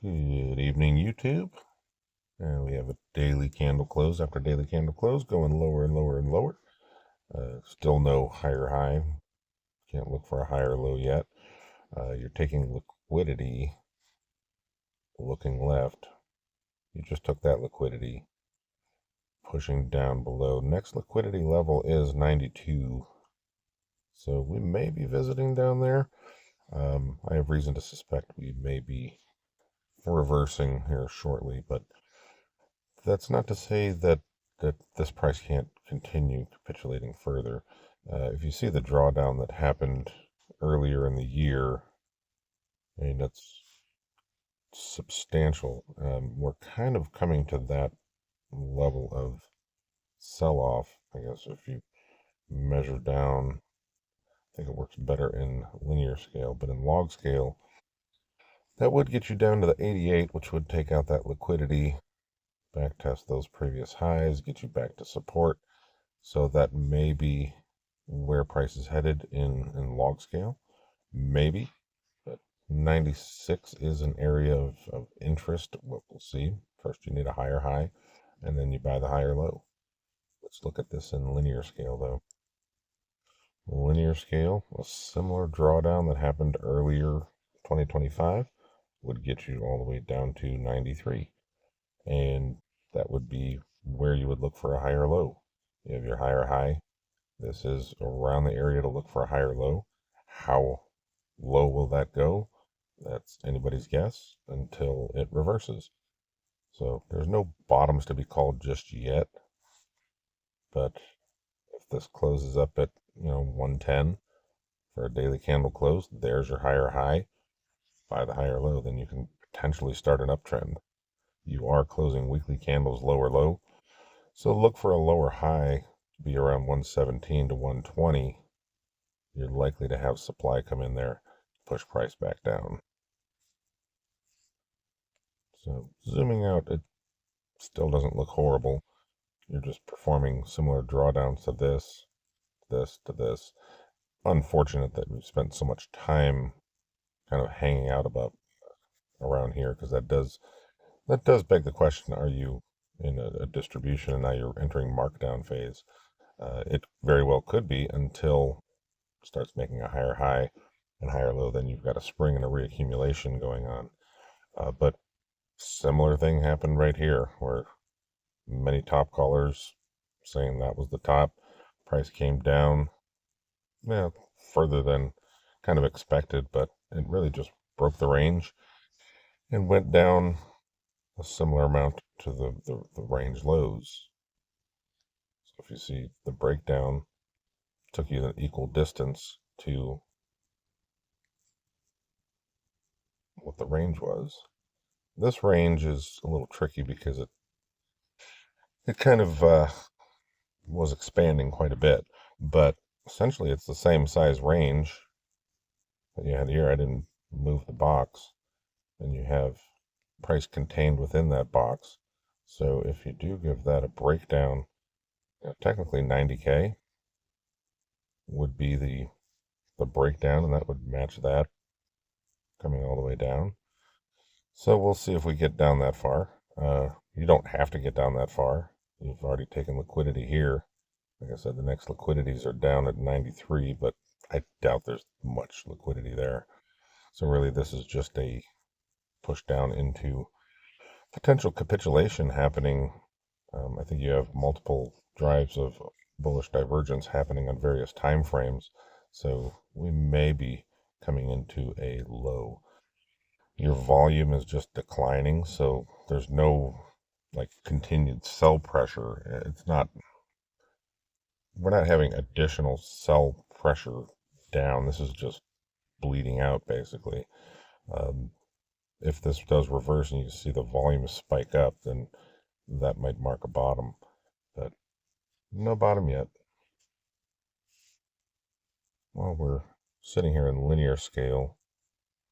Good evening, YouTube. And we have a daily candle close after daily candle close, going lower and lower and lower. Still no higher high. Can't look for a higher low yet. You're taking liquidity, looking left. You just took that liquidity, pushing down below. Next liquidity level is 92. So we may be visiting down there. I have reason to suspect we may be reversing here shortly, but that's not to say that this price can't continue capitulating further. If you see the drawdown that happened earlier in the year, I mean, that's substantial. We're kind of coming to that level of sell-off, I guess, if you measure down. I think it works better in linear scale, but in log scale, that would get you down to the 88, which would take out that liquidity, back test those previous highs, get you back to support. So that may be where price is headed in log scale. Maybe, but 96 is an area of interest. What we'll see. First, you need a higher high, and then you buy the higher low. Let's look at this in linear scale, though. Linear scale, a similar drawdown that happened earlier 2025 would get you all the way down to 93. And that would be where you would look for a higher low. You have your higher high. This is around the area to look for a higher low. How low will that go? That's anybody's guess until it reverses. So there's no bottoms to be called just yet. But if this closes up at 110 for a daily candle close, there's your higher high. Buy the higher low, then you can potentially start an uptrend. You are closing weekly candles lower low. So look for a lower high to be around 117 to 120. You're likely to have supply come in there, push price back down. So zooming out, it still doesn't look horrible. You're just performing similar drawdowns to this, to this. Unfortunate that we've spent so much time kind of hanging out around here, because that does beg the question: are you in a distribution and now you're entering markdown phase? It very well could be until it starts making a higher high and higher low. Then you've got a spring and a reaccumulation going on. But similar thing happened right here, where many top callers saying that was the top. Price came down, further than kind of expected, but it really just broke the range and went down a similar amount to the range lows. So if you see the breakdown, took you an equal distance to what the range was. This range is a little tricky because it kind of was expanding quite a bit, but essentially it's the same size range that you had here. I didn't move the box, and you have price contained within that box. So if you do give that a breakdown, technically 90K would be the breakdown, and that would match that coming all the way down. So we'll see if we get down that far. You don't have to get down that far. You've already taken liquidity here. Like I said, the next liquidities are down at 93, but I doubt there's much liquidity there. So really this is just a push down into potential capitulation happening. I think you have multiple drives of bullish divergence happening on various time frames. So we may be coming into a low. Your volume is just declining, so there's no like continued sell pressure. We're not having additional sell pressure down. This is just bleeding out basically. If this does reverse and you see the volume spike up, then that might mark a bottom, but no bottom yet. While we're sitting here in linear scale,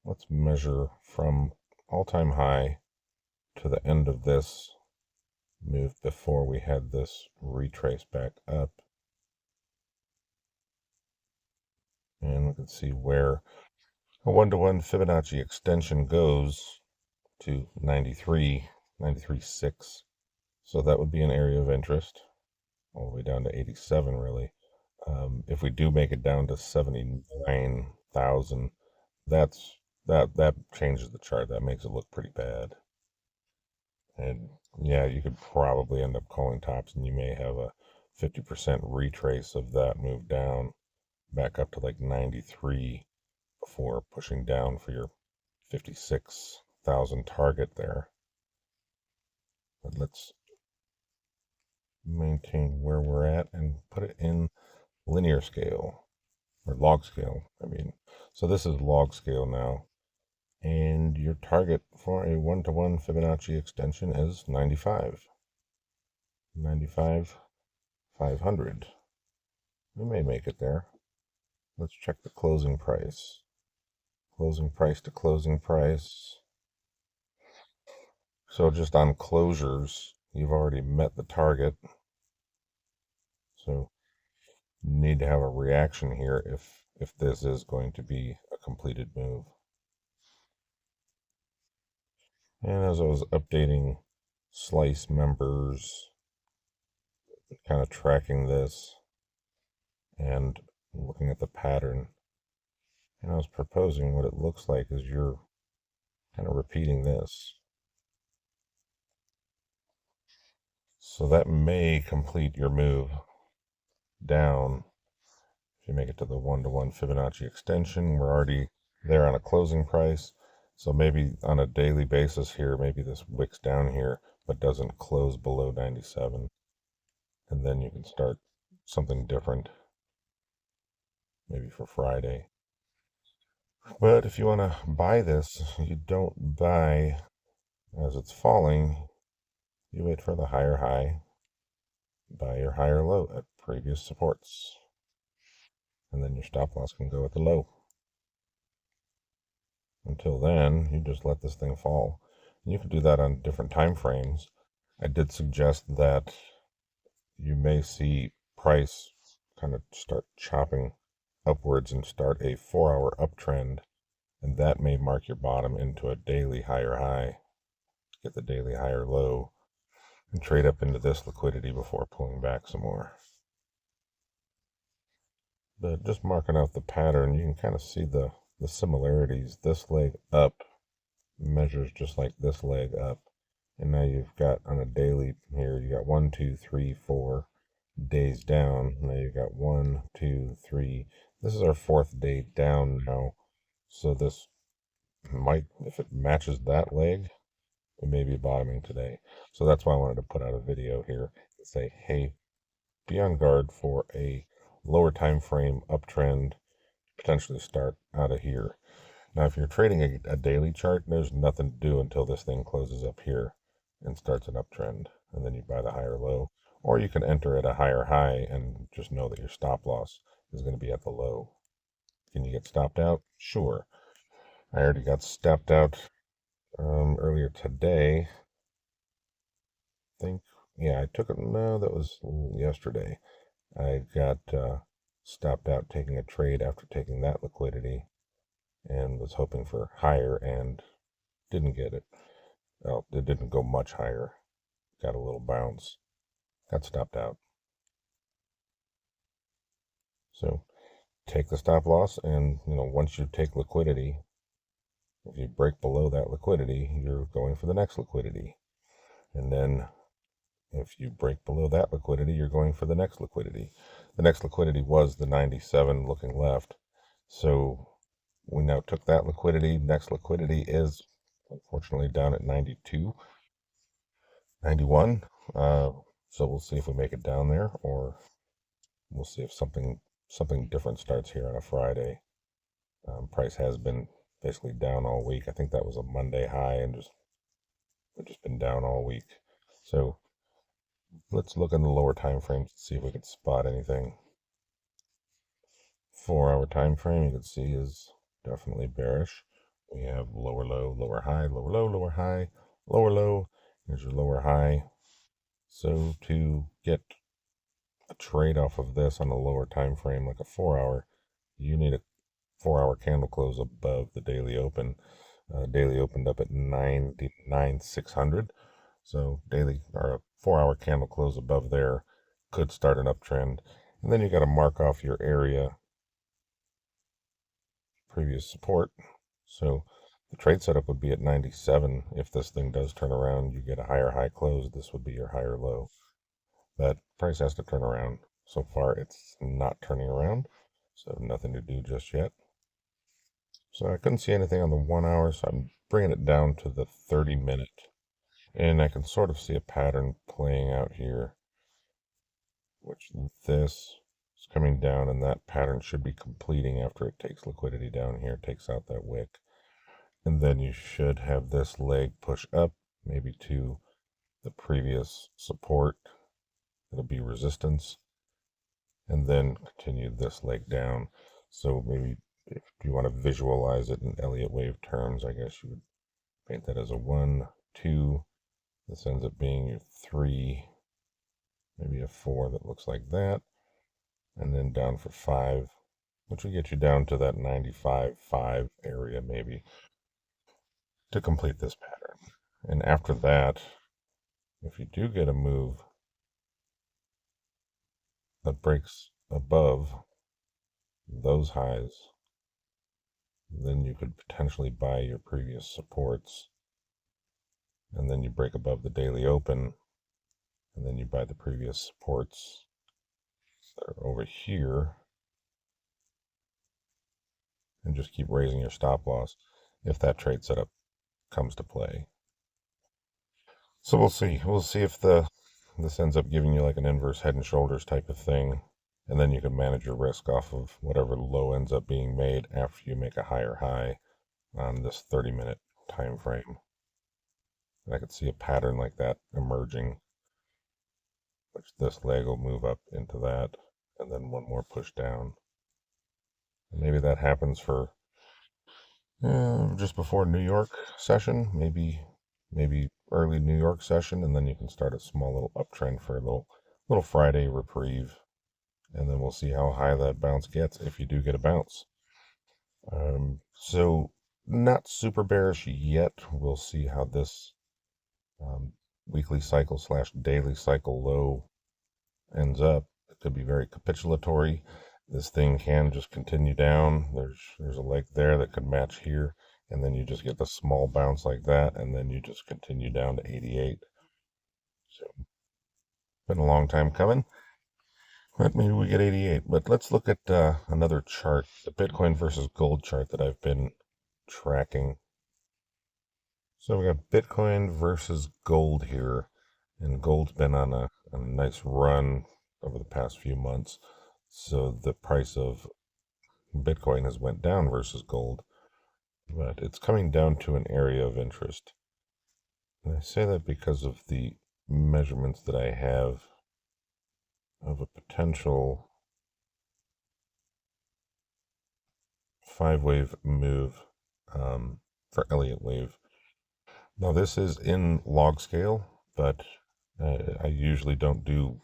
let's measure from all-time high to the end of this move before we had this retrace back up. And we can see where a one-to-one Fibonacci extension goes to 93, 93.6. So that would be an area of interest, all the way down to 87, really. If we do make it down to 79,000, that changes the chart. That makes it look pretty bad. And yeah, you could probably end up calling tops, and you may have a 50% retrace of that move down back up to like 93 before pushing down for your 56,000 target there. But let's maintain where we're at and put it in linear scale, or log scale, I mean. So this is log scale now. And your target for a 1-to-1 Fibonacci extension is 95. 95, 500. We may make it there. Let's check the closing price. Closing price to closing price. So just on closures, you've already met the target. So you need to have a reaction here if this is going to be a completed move. And as I was updating slice members, kind of tracking this and looking at the pattern, and I was proposing what it looks like is you're kind of repeating this. So that may complete your move down. If you make it to the 1-to-1 Fibonacci extension, we're already there on a closing price. So maybe on a daily basis here, maybe this wicks down here, but doesn't close below 97. And then you can start something different, maybe for Friday. But if you want to buy this, you don't buy as it's falling. You wait for the higher high, buy your higher low at previous supports. And then your stop loss can go at the low. Until then, you just let this thing fall. And you can do that on different time frames. I did suggest that you may see price kind of start chopping upwards and start a 4-hour uptrend, and that may mark your bottom into a daily higher high. Get the daily higher low and trade up into this liquidity before pulling back some more. But just marking out the pattern, you can kind of see the similarities. This leg up measures just like this leg up. And now you've got on a daily here, you got 1, 2, 3, 4 days down. Now you've got 1, 2, 3. This is our 4th day down now. So this might, if it matches that leg, we may be bottoming today. So that's why I wanted to put out a video here and say, hey, be on guard for a lower time frame uptrend, potentially start out of here. Now, if you're trading a daily chart, there's nothing to do until this thing closes up here and starts an uptrend, and then you buy the higher low. Or you can enter at a higher high and just know that your stop loss is going to be at the low. Can you get stopped out? Sure. I already got stopped out earlier today. I think, yeah, I took it. No, that was yesterday. I got stopped out taking a trade after taking that liquidity and was hoping for higher and didn't get it. Well, it didn't go much higher. Got a little bounce. Got stopped out. So take the stop loss, and once you take liquidity, if you break below that liquidity, you're going for the next liquidity. And then if you break below that liquidity, you're going for the next liquidity. The next liquidity was the 97 looking left. So we now took that liquidity. Next liquidity is unfortunately down at 92, 91. So we'll see if we make it down there, or we'll see if something different starts here on a Friday. Price has been basically down all week. I think that was a Monday high, and we've just been down all week. So let's look in the lower time frames to see if we can spot anything. 4-hour time frame, you can see, is definitely bearish. We have lower low, lower high, lower low, lower high, lower low. Here's your lower high. So to get a trade off of this on a lower time frame, like a 4-hour, you need a 4-hour candle close above the daily open. Daily opened up at 99,600. So daily or a 4-hour candle close above there could start an uptrend. And then you got to mark off your area, previous support. So the trade setup would be at 97. If this thing does turn around, you get a higher high close. This would be your higher low. That price has to turn around. So far, it's not turning around. So nothing to do just yet. So I couldn't see anything on the 1 hour, so I'm bringing it down to the 30-minute. And I can sort of see a pattern playing out here, which this is coming down, and that pattern should be completing after it takes liquidity down here, takes out that wick. And then you should have this leg push up, maybe to the previous support. It'll be resistance, and then continue this leg down. So maybe if you want to visualize it in Elliott wave terms, I guess you would paint that as a 1, 2. This ends up being your 3, maybe a 4 that looks like that, and then down for 5, which will get you down to that 95.5 area maybe to complete this pattern. And after that, if you do get a move that breaks above those highs, then you could potentially buy your previous supports, and then you break above the daily open, and then you buy the previous supports that are over here, and just keep raising your stop loss if that trade setup comes to play. So we'll see. We'll see if this ends up giving you like an inverse head and shoulders type of thing, and then you can manage your risk off of whatever low ends up being made after you make a higher high on this 30-minute time frame. And I could see a pattern like that emerging, which this leg will move up into that, and then one more push down. And maybe that happens for just before New York session, maybe early New York session, and then you can start a small little uptrend for a little Friday reprieve, and then we'll see how high that bounce gets if you do get a bounce. So not super bearish yet. We'll see how this weekly cycle / daily cycle low ends up. It could be very capitulatory. This thing can just continue down. There's a leg there that could match here, and then you just get the small bounce like that, and then you just continue down to 88. So been a long time coming, but maybe we get 88. But let's look at another chart, the Bitcoin versus gold chart that I've been tracking. So we got Bitcoin versus gold here, and gold's been on a nice run over the past few months. So the price of Bitcoin has went down versus gold, but it's coming down to an area of interest. And I say that because of the measurements that I have of a potential 5-wave move for Elliott wave. Now this is in log scale, but I usually don't do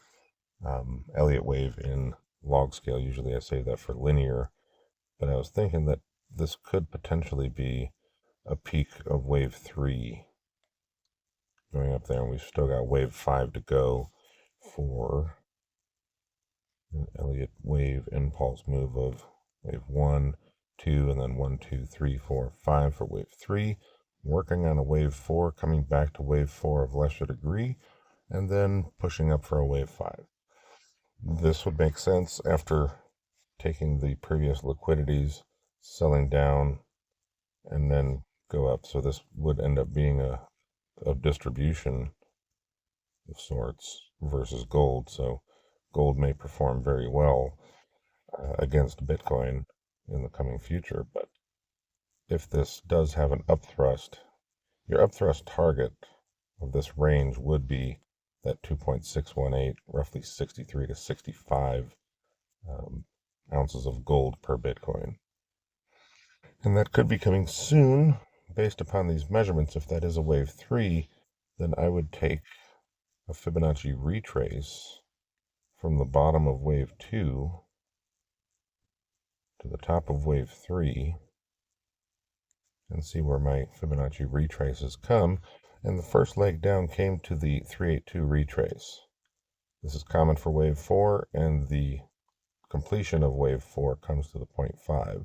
Elliott wave in log scale. Usually I save that for linear, but I was thinking that this could potentially be a peak of wave 3 going up there, and we've still got wave 5 to go for an Elliott wave impulse move of wave 1, 2, and then 1, 2, 3, 4, 5 for wave 3. Working on a wave 4, coming back to wave 4 of lesser degree, and then pushing up for a wave 5. This would make sense after taking the previous liquidities, selling down, and then go up. So this would end up being a distribution of sorts versus gold. So gold may perform very well against Bitcoin in the coming future. But if this does have an upthrust, your upthrust target of this range would be that 2.618, roughly 63 to 65 ounces of gold per Bitcoin. And that could be coming soon based upon these measurements. If that is a wave 3, then I would take a Fibonacci retrace from the bottom of wave 2 to the top of wave 3, and see where my Fibonacci retraces come. And the first leg down came to the 382 retrace. This is common for wave 4, and the completion of wave 4 comes to the 0.5.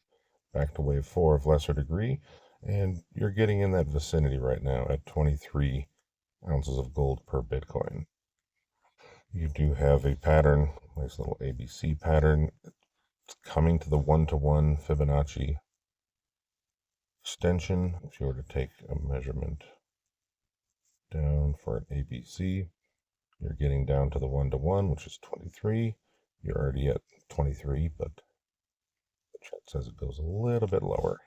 Back to wave 4 of lesser degree, and you're getting in that vicinity right now at 23 ounces of gold per Bitcoin. You do have a pattern, nice little ABC pattern. It's coming to the 1-to-1 Fibonacci extension. If you were to take a measurement down for an ABC, you're getting down to the 1-to-1, which is 23. You're already at 23, but the chart says it goes a little bit lower.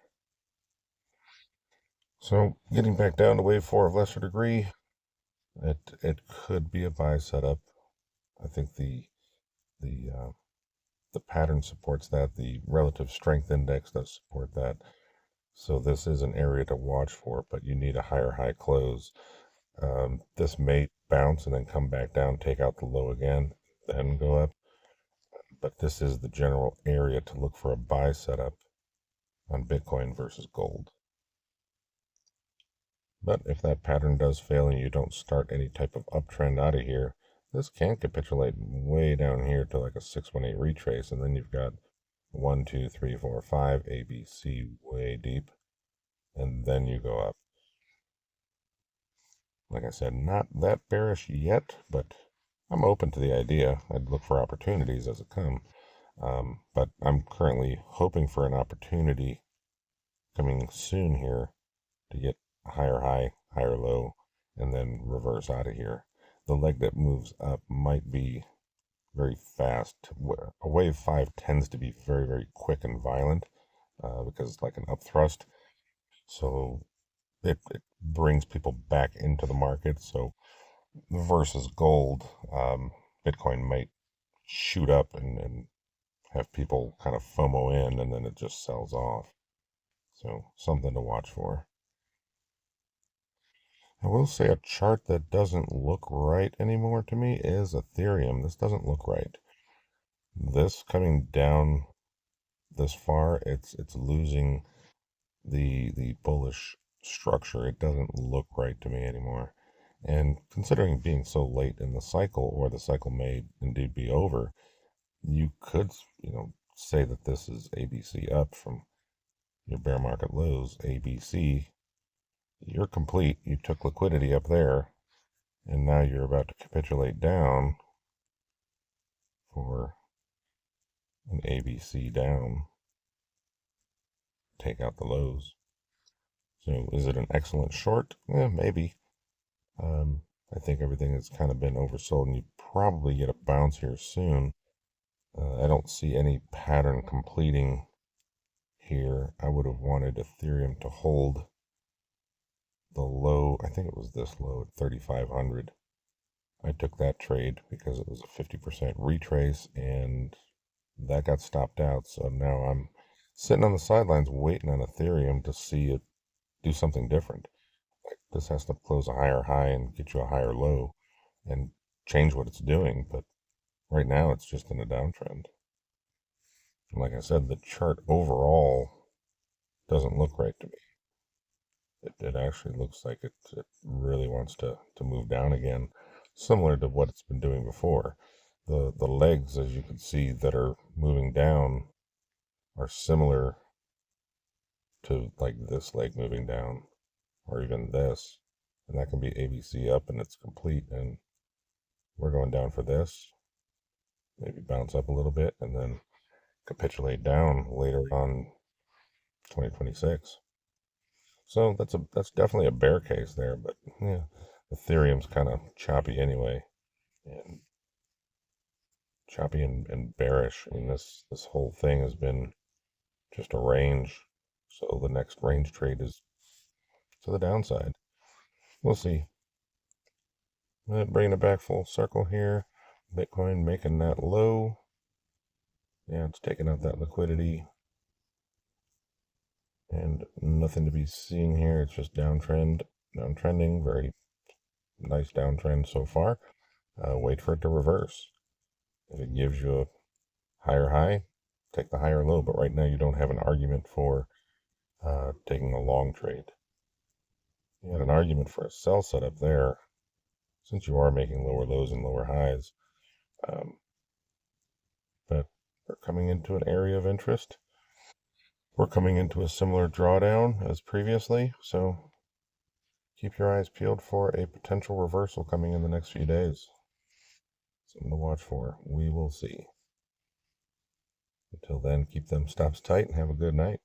So getting back down to wave 4 of lesser degree, it could be a buy setup. I think the pattern supports that. The relative strength index does support that. So this is an area to watch for, but you need a higher high close. This may bounce and then come back down, take out the low again, then go up. But this is the general area to look for a buy setup on Bitcoin versus gold. But if that pattern does fail and you don't start any type of uptrend out of here, this can capitulate way down here to like a 618 retrace, and then you've got 1, 2, 3, 4, 5 ABC way deep, and then you go up. Like I said, not that bearish yet, but I'm open to the idea. I'd look for opportunities as it come. But I'm currently hoping for an opportunity coming soon here to get a higher high, higher low, and then reverse out of here. The leg that moves up might be very fast. A wave 5 tends to be very, very quick and violent because it's like an upthrust. So it brings people back into the market. So versus gold, Bitcoin might shoot up and have people kind of FOMO in, and then it just sells off. So something to watch for. I will say a chart that doesn't look right anymore to me is Ethereum. This doesn't look right. This coming down this far, it's losing the bullish structure. It doesn't look right to me anymore. And considering being so late in the cycle, or the cycle may indeed be over, you could, say that this is ABC up from your bear market lows. ABC, you're complete. You took liquidity up there, and now you're about to capitulate down for an ABC down. Take out the lows. So is it an excellent short? Maybe. I think everything has kind of been oversold, and you probably get a bounce here soon. I don't see any pattern completing here. I would have wanted Ethereum to hold the low. I think it was this low at 3,500. I took that trade because it was a 50% retrace, and that got stopped out. So now I'm sitting on the sidelines waiting on Ethereum to see it do something different. Like this has to close a higher high and get you a higher low and change what it's doing. But right now it's just in a downtrend. And like I said, the chart overall doesn't look right to me. It actually looks like it really wants to move down again, similar to what it's been doing before. The legs, as you can see, that are moving down are similar to like this leg moving down, or even this, and that can be ABC up and it's complete, and we're going down for this, maybe bounce up a little bit and then capitulate down later on 2026. So that's definitely a bear case there, but yeah, Ethereum's kind of choppy anyway, and choppy and bearish. I mean, this whole thing has been just a range, so the next range trade is to the downside. We'll see. Bringing it back full circle here. Bitcoin making that low. Yeah, it's taking out that liquidity. And nothing to be seen here. It's just downtrending. Very nice downtrend so far. Wait for it to reverse. If it gives you a higher high, take the higher low. But right now you don't have an argument for taking a long trade. You had an argument for a sell setup there, since you are making lower lows and lower highs. But we're coming into an area of interest. We're coming into a similar drawdown as previously, so keep your eyes peeled for a potential reversal coming in the next few days. Something to watch for. We will see. Until then, keep them stops tight and have a good night.